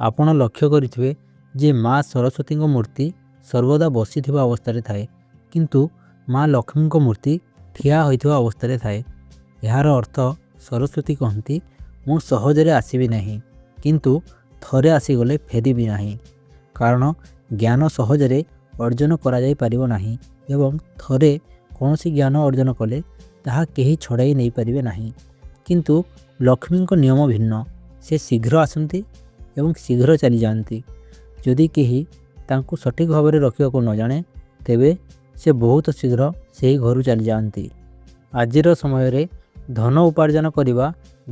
ଆପଣ ଲକ୍ଷ୍ୟ କରିଥିବେ ଯେ ମା ସରସ୍ୱତୀଙ୍କ ମୂର୍ତ୍ତି ସର୍ବଦା ବସିଥିବା ଅବସ୍ଥାରେ ଥାଏ, କିନ୍ତୁ ମା ଲକ୍ଷ୍ମୀଙ୍କ ମୂର୍ତ୍ତି ଠିଆ ହୋଇଥିବା ଅବସ୍ଥାରେ ଥାଏ। ଏହାର ଅର୍ଥ ସରସ୍ୱତୀ କହନ୍ତି, ମୁଁ ସହଜରେ ଆସିବି ନାହିଁ, କିନ୍ତୁ ଥରେ ଆସିଗଲେ ଫେରିବି ନାହିଁ। କାରଣ ଜ୍ଞାନ ସହଜରେ ଅର୍ଜନ କରାଯାଇପାରିବ ନାହିଁ ଏବଂ ଥରେ କୌଣସି ଜ୍ଞାନ ଅର୍ଜନ କଲେ ତାହା କେହି ଛଡ଼ାଇ ନେଇପାରିବେ ନାହିଁ। କିନ୍ତୁ ଲକ୍ଷ୍ମୀଙ୍କ ନିୟମ ଭିନ୍ନ। ସେ ଶୀଘ୍ର ଆସନ୍ତି ଏବଂ ଶୀଘ୍ର ଚାଲିଯାଆନ୍ତି। ଯଦି କେହି ତାଙ୍କୁ ସଠିକ୍ ଭାବରେ ରଖିବାକୁ ନ ଜାଣେ, ତେବେ ସେ ବହୁତ ଶୀଘ୍ର ସେହି ଘରୁ ଚାଲିଯାଆନ୍ତି। ଆଜିର ସମୟରେ ଧନ ଉପାର୍ଜନ କରିବା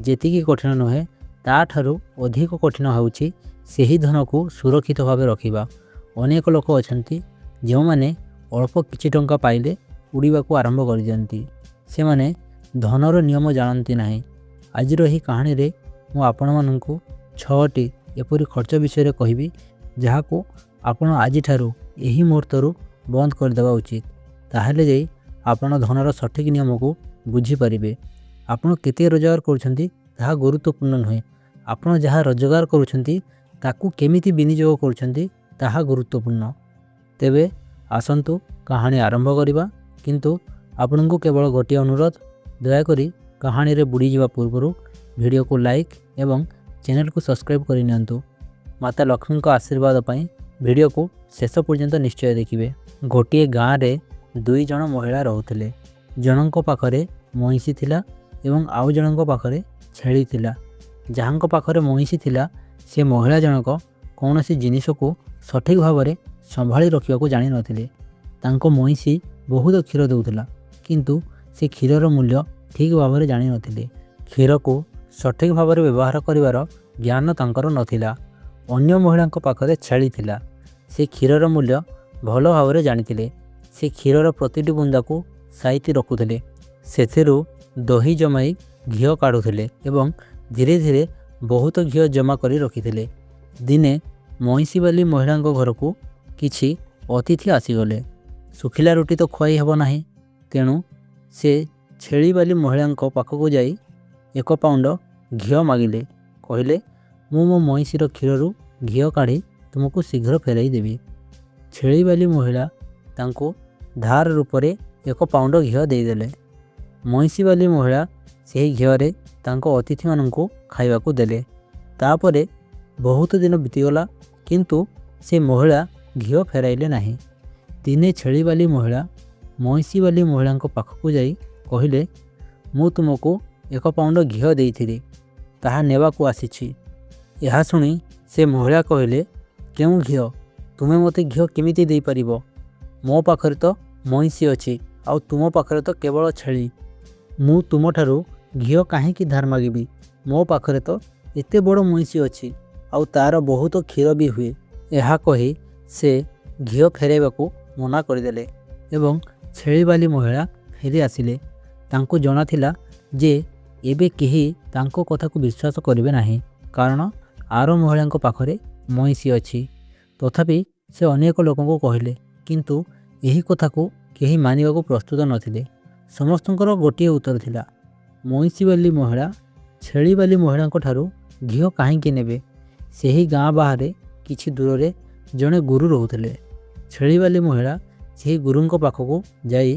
ଯେତିକି କଠିନ ନୁହେଁ, ତାଠାରୁ ଅଧିକ କଠିନ ହେଉଛି ସେହି ଧନକୁ ସୁରକ୍ଷିତ ଭାବେ ରଖିବା। ଅନେକ ଲୋକ ଅଛନ୍ତି ଯେଉଁମାନେ ଅଳ୍ପ କିଛି ଟଙ୍କା ପାଇଲେ ଉଡ଼ିବାକୁ ଆରମ୍ଭ କରିଦିଅନ୍ତି। ସେମାନେ ଧନର ନିୟମ ଜାଣନ୍ତି ନାହିଁ। ଆଜିର ଏହି କାହାଣୀରେ ମୁଁ ଆପଣମାନଙ୍କୁ 6ଟି ଏପରି ଖର୍ଚ୍ଚ ବିଷୟରେ କହିବି, ଯାହାକୁ ଆପଣ ଆଜିଠାରୁ ଏହି ମୁହୂର୍ତ୍ତରୁ ବନ୍ଦ କରିଦେବା ଉଚିତ। ତାହେଲେ ଯାଇ ଆପଣ ଧନର ସଠିକ୍ ନିୟମକୁ ବୁଝିପାରିବେ। ଆପଣ କେତେ ରୋଜଗାର କରୁଛନ୍ତି ତାହା ଗୁରୁତ୍ୱପୂର୍ଣ୍ଣ ନୁହେଁ, ଆପଣ ଯାହା ରୋଜଗାର କରୁଛନ୍ତି ତାକୁ କେମିତି ବିନିଯୋଗ କରୁଛନ୍ତି ତାହା ଗୁରୁତ୍ୱପୂର୍ଣ୍ଣ। ତେବେ ଆସନ୍ତୁ କାହାଣୀ ଆରମ୍ଭ କରିବା, କିନ୍ତୁ ଆପଣଙ୍କୁ କେବଳ ଗୋଟିଏ ଅନୁରୋଧ, ଦୟାକରି କାହାଣୀରେ ବୁଡ଼ିଯିବା ପୂର୍ବରୁ ଭିଡ଼ିଓକୁ ଲାଇକ୍ ଏବଂ ଚ୍ୟାନେଲକୁ ସବସ୍କ୍ରାଇବ୍ କରିନିଅନ୍ତୁ। ମାତା ଲକ୍ଷ୍ମୀଙ୍କ ଆଶୀର୍ବାଦ ପାଇଁ ଭିଡ଼ିଓକୁ ଶେଷ ପର୍ଯ୍ୟନ୍ତ ନିଶ୍ଚୟ ଦେଖିବେ। ଗୋଟିଏ ଗାଁରେ 2 ଜଣ ମହିଳା ରହୁଥିଲେ। ଜଣଙ୍କ ପାଖରେ ମଇଁଷି ଥିଲା ଏବଂ ଆଉ ଜଣଙ୍କ ପାଖରେ ଛେଳି ଥିଲା। ଯାହାଙ୍କ ପାଖରେ ମଇଁଷି ଥିଲା, ସେ ମହିଳା ଜଣକ କୌଣସି ଜିନିଷକୁ ସଠିକ୍ ଭାବରେ ସମ୍ଭାଳି ରଖିବାକୁ ଜାଣିନଥିଲେ। ତାଙ୍କ ମଇଁଷି ବହୁତ କ୍ଷୀର ଦେଉଥିଲା, କିନ୍ତୁ ସେ କ୍ଷୀରର ମୂଲ୍ୟ ଠିକ୍ ଭାବରେ ଜାଣିନଥିଲେ। କ୍ଷୀରକୁ ସଠିକ୍ ଭାବରେ ବ୍ୟବହାର କରିବାର ଜ୍ଞାନ ତାଙ୍କର ନଥିଲା। ଅନ୍ୟ ମହିଳାଙ୍କ ପାଖରେ ଛେଳି ଥିଲା। ସେ କ୍ଷୀରର ମୂଲ୍ୟ ଭଲ ଭାବରେ ଜାଣିଥିଲେ। ସେ କ୍ଷୀରର ପ୍ରତିଟି ବୁନ୍ଦାକୁ ସାଇତି ରଖୁଥିଲେ। ସେଥିରୁ ଦହି ଜମାଇ ଘିଅ କାଢ଼ୁଥିଲେ ଏବଂ ଧୀରେ ଧୀରେ ବହୁତ ଘିଅ ଜମା କରି ରଖିଥିଲେ। ଦିନେ ମଇଁଷିବାଲି ମହିଳାଙ୍କ ଘରକୁ କିଛି ଅତିଥି ଆସିଗଲେ। ଶୁଖିଲା ରୁଟି ତ ଖୁଆଇ ହେବ ନାହିଁ, ତେଣୁ ସେ ଛେଳିବାଲି ମହିଳାଙ୍କ ପାଖକୁ ଯାଇ 1 ପାଉଣ୍ଡ ଘିଅ ମାଗିଲେ। କହିଲେ, ମୁଁ ମୋ ମଇଁଷିର କ୍ଷୀରରୁ ଘିଅ କାଢ଼ି ତୁମକୁ ଶୀଘ୍ର ଫେରାଇ ଦେବି। ଛେଳିବାଲି ମହିଳା ତାଙ୍କୁ ଧାର ରୂପରେ 1 ପାଉଣ୍ଡ ଘିଅ ଦେଇଦେଲେ। ମଇଁଷିବାଲି ମହିଳା ସେହି ଘିଅରେ ତାଙ୍କ ଅତିଥିମାନଙ୍କୁ ଖାଇବାକୁ ଦେଲେ। ତାପରେ ବହୁତ ଦିନ ବିତିଗଲା, କିନ୍ତୁ ସେ ମହିଳା ଘିଅ ଫେରାଇଲେ ନାହିଁ। ଦିନେ ଛେଳିବାଲି ମହିଳା ମଇଁଷିବାଲି ମହିଳାଙ୍କ ପାଖକୁ ଯାଇ କହିଲେ, ମୁଁ ତୁମକୁ 1 ପାଉଣ୍ଡ ଘିଅ ଦେଇଥିଲି, ତାହା ନେବାକୁ ଆସିଛି। ଏହା ଶୁଣି ସେ ମହିଳା କହିଲେ, କେଉଁ ଘିଅ? ତୁମେ ମୋତେ ଘିଅ କେମିତି ଦେଇପାରିବ? ମୋ ପାଖରେ ତ ମଇଁଷି ଅଛି, ଆଉ ତୁମ ପାଖରେ ତ କେବଳ ଛେଳି। ମୁଁ ତୁମଠାରୁ ଘିଅ କାହିଁକି ଧାର ମାଗିବି? ମୋ ପାଖରେ ତ ଏତେ ବଡ଼ ମଇଁଷି ଅଛି, ଆଉ ତା'ର ବହୁତ କ୍ଷୀର ବି ହୁଏ। ଏହା କହି ସେ ଘିଅ ଫେରାଇବାକୁ ମନା କରିଦେଲେ ଏବଂ ଛେଳିବାଲି ମହିଳା ଫେରି ଆସିଲେ। ତାଙ୍କୁ ଜଣାଥିଲା ଯେ ଏବେ କେହି ତାଙ୍କ କଥାକୁ ବିଶ୍ୱାସ କରିବେ ନାହିଁ, କାରଣ ଆର ମହିଳାଙ୍କ ପାଖରେ ମଇଁଷି ଅଛି। ତଥାପି ସେ ଅନେକ ଲୋକଙ୍କୁ କହିଲେ, କିନ୍ତୁ ଏହି କଥାକୁ କେହି ମାନିବାକୁ ପ୍ରସ୍ତୁତ ନଥିଲେ। ସମସ୍ତଙ୍କର ଗୋଟିଏ ଉତ୍ତର ଥିଲା, ମଇଁଷିବାଲି ମହିଳା ଛେଳିବାଲି ମହିଳାଙ୍କ ଠାରୁ ଘିଅ କାହିଁକି ନେବେ? ସେହି ଗାଁ ବାହାରେ କିଛି ଦୂରରେ ଜଣେ ଗୁରୁ ରହୁଥିଲେ। ଛେଳିବାଲି ମହିଳା ସେହି ଗୁରୁଙ୍କ ପାଖକୁ ଯାଇ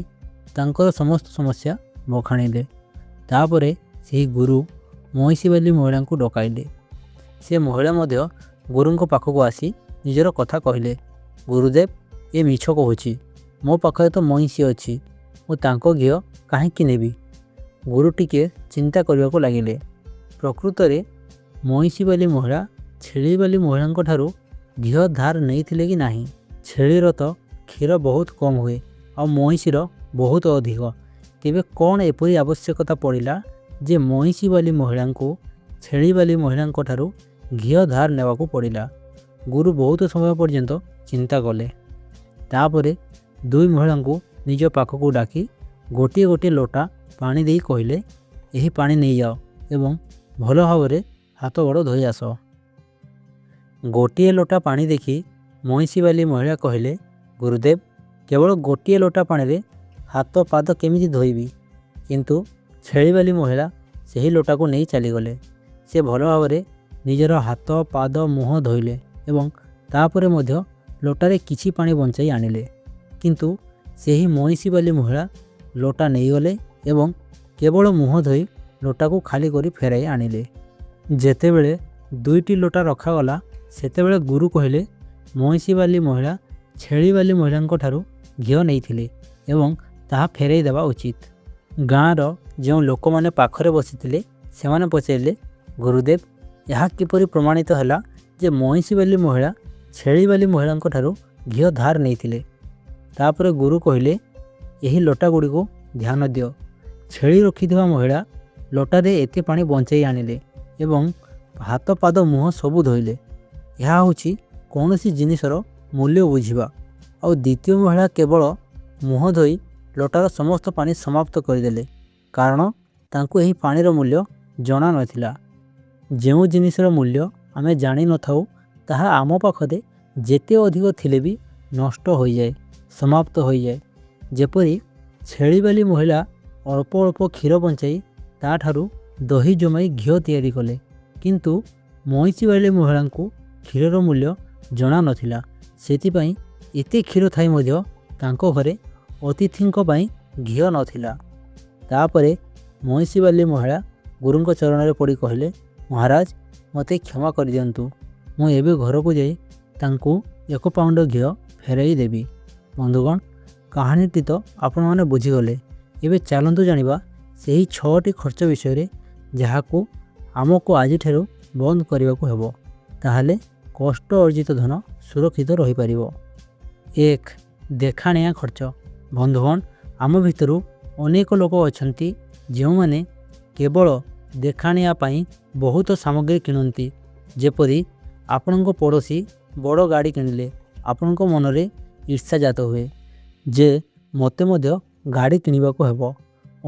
ତାଙ୍କର ସମସ୍ତ ସମସ୍ୟା ବଖାଣିଲେ। ତାପରେ ସେହି ଗୁରୁ ମଇଁଷିବାଲି ମହିଳାଙ୍କୁ ଡକାଇଲେ। ସେ ମହିଳା ମଧ୍ୟ ଗୁରୁଙ୍କ ପାଖକୁ ଆସି ନିଜର କଥା କହିଲେ, ଗୁରୁଦେବ, ଏ ମିଛ କହୁଛି। ମୋ ପାଖରେ ତ ମଇଁଷି ଅଛି, ମୁଁ ତାଙ୍କ ଘିଅ କାହିଁକି ନେବି? ଗୁରୁ ଟିକିଏ ଚିନ୍ତା କରିବାକୁ ଲାଗିଲେ। ପ୍ରକୃତରେ ମଇଁଷିବାଲି ମହିଳା ଛେଳିବାଲି ମହିଳାଙ୍କ ଠାରୁ ଘିଅ ଧାର ନେଇଥିଲେ କି ନାହିଁ? ଛେଳିର ତ କ୍ଷୀର ବହୁତ କମ୍ ହୁଏ, ଆଉ ମଇଁଷିର ବହୁତ ଅଧିକ। ତେବେ କ'ଣ ଏପରି ଆବଶ୍ୟକତା ପଡ଼ିଲା ଯେ ମଇଁଷିବାଲି ମହିଳାଙ୍କୁ ଛେଳିବାଲି ମହିଳାଙ୍କ ଠାରୁ ଘିଅ ଧାର ନେବାକୁ ପଡ଼ିଲା? ଗୁରୁ ବହୁତ ସମୟ ପର୍ଯ୍ୟନ୍ତ ଚିନ୍ତା କଲେ। ତାପରେ 2 ମହିଳାଙ୍କୁ ନିଜ ପାଖକୁ ଡାକି ଗୋଟିଏ ଗୋଟିଏ ଲୋଟା ପାଣି ଦେଇ କହିଲେ, ଏହି ପାଣି ନେଇଯାଅ ଏବଂ ଭଲ ଭାବରେ ହାତ ଗୋଡ଼ ଧୋଇ ଆସ। ଗୋଟିଏ ଲୋଟା ପାଣି ଦେଖି ମଇଁଷିବାଲି ମହିଳା କହିଲେ, ଗୁରୁଦେବ, କେବଳ ଗୋଟିଏ ଲୋଟା ପାଣିରେ ହାତ ପାଦ କେମିତି ଧୋଇବି? କିନ୍ତୁ ଛେଳିବାଲି ମହିଳା ସେହି ଲୋଟାକୁ ନେଇ ଚାଲିଗଲେ। ସେ ଭଲ ଭାବରେ ନିଜର ହାତ ପାଦ ମୁହଁ ଧୋଇଲେ ଏବଂ ତାପରେ ମଧ୍ୟ ଲୋଟାରେ କିଛି ପାଣି ବଞ୍ଚାଇ ଆଣିଲେ। କିନ୍ତୁ ସେହି ମଇଁଷି ବାଲି ମହିଳା ଲୋଟା ନେଇଗଲେ ଏବଂ କେବଳ ମୁହଁ ଧୋଇ ଲୋଟାକୁ ଖାଲି କରି ଫେରାଇ ଆଣିଲେ। ଯେତେବେଳେ 2ଟି ଲୋଟା ରଖାଗଲା ସେତେବେଳେ ଗୁରୁ କହିଲେ, ମଇଁଷି ବାଲି ମହିଳା ଛେଳି ବାଲି ମହିଳାଙ୍କ ଠାରୁ ଘିଅ ନେଇଥିଲେ ଏବଂ ତାହା ଫେରାଇ ଦେବା ଉଚିତ। ଗାଁର ଯେଉଁ ଲୋକମାନେ ପାଖରେ ବସିଥିଲେ ସେମାନେ ପଚାରିଲେ, ଗୁରୁଦେବ, ଏହା କିପରି ପ୍ରମାଣିତ ହେଲା ଯେ ମଇଁଷି ବାଲି ମହିଳା ଛେଳି ବାଲି ମହିଳାଙ୍କ ଠାରୁ ଘିଅ ଧାର ନେଇଥିଲେ? ତାପରେ ଗୁରୁ କହିଲେ, ଏହି ଲୋଟା ଗୁଡ଼ିକୁ ଧ୍ୟାନ ଦିଅ। ଛେଳି ରଖିଥିବା ମହିଳା ଲୋଟାରେ ଏତେ ପାଣି ବଞ୍ଚାଇ ଆଣିଲେ ଏବଂ ହାତ ପାଦ ମୁହଁ ସବୁ ଧୋଇଲେ। ଏହା ହେଉଛି କୌଣସି ଜିନିଷର ମୂଲ୍ୟ ବୁଝିବା। ଆଉ ଦ୍ୱିତୀୟ ମହିଳା କେବଳ ମୁହଁ ଧୋଇ ଲୋଟାର ସମସ୍ତ ପାଣି ସମାପ୍ତ କରିଦେଲେ, କାରଣ ତାଙ୍କୁ ଏହି ପାଣିର ମୂଲ୍ୟ ଜଣା ନଥିଲା। ଯେଉଁ ଜିନିଷର ମୂଲ୍ୟ ଆମେ ଜାଣିନଥାଉ ତାହା ଆମ ପାଖରେ ଯେତେ ଅଧିକ ଥିଲେ ବି ନଷ୍ଟ ହୋଇଯାଏ, ସମାପ୍ତ ହୋଇଯାଏ। ଯେପରି ଛେଳି ବାଲି ମହିଳା ଅଳ୍ପ ଅଳ୍ପ କ୍ଷୀର ବଞ୍ଚାଇ ତାଠାରୁ ଦହି ଜମାଇ ଘିଅ ତିଆରି କଲେ, କିନ୍ତୁ ମଇଁଷି ବାଲି ମହିଳାଙ୍କୁ କ୍ଷୀରର ମୂଲ୍ୟ ଜଣା ନଥିଲା। ସେଥିପାଇଁ ଏତେ କ୍ଷୀର ଥାଇ ମଧ୍ୟ ତାଙ୍କ ଘରେ ଅତିଥିଙ୍କ ପାଇଁ ଘିଅ ନଥିଲା। ତାପରେ ମଇଁଷି ବାଲି ମହିଳା ଗୁରୁଙ୍କ ଚରଣରେ ପଡ଼ି କହିଲେ, ମହାରାଜ, ମୋତେ କ୍ଷମା କରିଦିଅନ୍ତୁ। ମୁଁ ଏବେ ଘରକୁ ଯାଇ ତାଙ୍କୁ 1 ପାଉଣ୍ଡ ଘିଅ ଫେରାଇ ଦେବି। ବନ୍ଧୁଗଣ, କାହାଣୀଟି ତ ଆପଣମାନେ ବୁଝିଗଲେ। ଏବେ ଚାଲନ୍ତୁ ଜାଣିବା ସେହି 6ଟି ଖର୍ଚ୍ଚ ବିଷୟରେ ଯାହାକୁ ଆମକୁ ଆଜିଠାରୁ ବନ୍ଦ କରିବାକୁ ହେବ। ତାହେଲେ କଷ୍ଟ ଅର୍ଜିତ ଧନ ସୁରକ୍ଷିତ ରହିପାରିବ। 1. ଦେଖାଣିଆ ଖର୍ଚ୍ଚ। ବନ୍ଧୁଗଣ, ଆମ ଭିତରୁ ଅନେକ ଲୋକ ଅଛନ୍ତି ଯେଉଁମାନେ କେବଳ ଦେଖାଣିଆ ପାଇଁ ବହୁତ ସାମଗ୍ରୀ କିଣନ୍ତି। ଯେପରି ଆପଣଙ୍କ ପଡ଼ୋଶୀ ବଡ଼ ଗାଡ଼ି କିଣିଲେ ଆପଣଙ୍କ ମନରେ ଈର୍ଷାଜାତ ହୁଏ ଯେ ମୋତେ ମଧ୍ୟ ଗାଡ଼ି କିଣିବାକୁ ହେବ।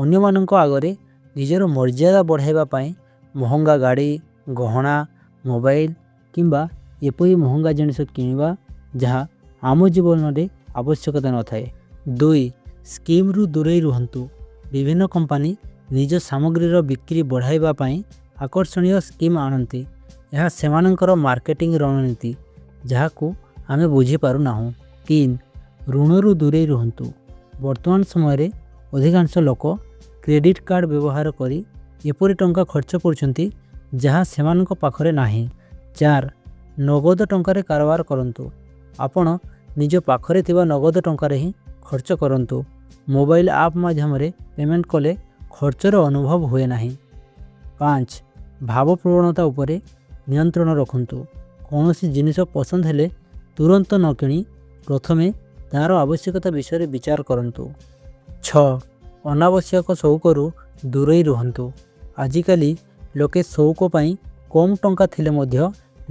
ଅନ୍ୟମାନଙ୍କ ଆଗରେ ନିଜର ମର୍ଯ୍ୟାଦା ବଢ଼ାଇବା ପାଇଁ ମହଙ୍ଗା ଗାଡ଼ି, ଗହଣା, ମୋବାଇଲ କିମ୍ବା ଏପରି ମହଙ୍ଗା ଜିନିଷ କିଣିବା ଯାହା ଆମ ଜୀବନରେ ଆବଶ୍ୟକତା ନଥାଏ। 2. ସ୍କିମ୍ରୁ ଦୂରେଇ ରୁହନ୍ତୁ। ବିଭିନ୍ନ କମ୍ପାନୀ ନିଜ ସାମଗ୍ରୀର ବିକ୍ରି ବଢ଼ାଇବା ପାଇଁ ଆକର୍ଷଣୀୟ ସ୍କିମ୍ ଆଣନ୍ତି। ଏହା ସେମାନଙ୍କର ମାର୍କେଟିଂ ରଣନୀତି ଯାହାକୁ ଆମେ ବୁଝିପାରୁନାହୁଁ। 3. ଋଣରୁ ଦୂରେଇ ରୁହନ୍ତୁ। ବର୍ତ୍ତମାନ ସମୟରେ ଅଧିକାଂଶ ଲୋକ କ୍ରେଡ଼ିଟ୍ କାର୍ଡ଼ ବ୍ୟବହାର କରି ଏପରି ଟଙ୍କା ଖର୍ଚ୍ଚ କରୁଛନ୍ତି ଯାହା ସେମାନଙ୍କ ପାଖରେ ନାହିଁ। 4. ନଗଦ ଟଙ୍କାରେ କାରବାର କରନ୍ତୁ। ଆପଣ ନିଜ ପାଖରେ ଥିବା ନଗଦ ଟଙ୍କାରେ ହିଁ ଖର୍ଚ୍ଚ କରନ୍ତୁ। ମୋବାଇଲ ଆପ୍ ମାଧ୍ୟମରେ ପେମେଣ୍ଟ କଲେ ଖର୍ଚ୍ଚର ଅନୁଭବ ହୁଏ ନାହିଁ। 5. ଭାବପ୍ରବଣତା ଉପରେ ନିୟନ୍ତ୍ରଣ ରଖନ୍ତୁ। କୌଣସି ଜିନିଷ ପସନ୍ଦ ହେଲେ ତୁରନ୍ତ ନ କିଣି ପ୍ରଥମେ ତା'ର ଆବଶ୍ୟକତା ବିଷୟରେ ବିଚାର କରନ୍ତୁ। 6. ଅନାବଶ୍ୟକ ସଉକରୁ ଦୂରେଇ ରୁହନ୍ତୁ। ଆଜିକାଲି ଲୋକେ ସଉକ ପାଇଁ କମ୍ ଟଙ୍କା ଥିଲେ ମଧ୍ୟ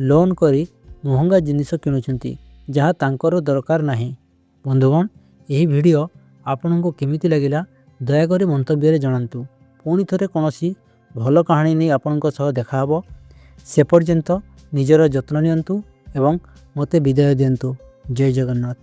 ଲୋନ୍ କରି ମହଙ୍ଗା ଜିନିଷ କିଣୁଛନ୍ତି ଯାହା ତାଙ୍କର ଦରକାର ନାହିଁ। ବନ୍ଧୁଗଣ, ଏହି ଭିଡ଼ିଓ ଆପଣଙ୍କୁ କେମିତି ଲାଗିଲା ଦୟାକରି ମନ୍ତବ୍ୟରେ ଜଣାନ୍ତୁ। ପୁଣି ଥରେ କୌଣସି ଭଲ କାହାଣୀ ନେଇ ଆପଣଙ୍କ ସହ ଦେଖାହେବ। ସେ ପର୍ଯ୍ୟନ୍ତ ନିଜର ଯତ୍ନ ନିଅନ୍ତୁ ଏବଂ ମୋତେ ବିଦାୟ ଦିଅନ୍ତୁ। ଜୟ ଜଗନ୍ନାଥ।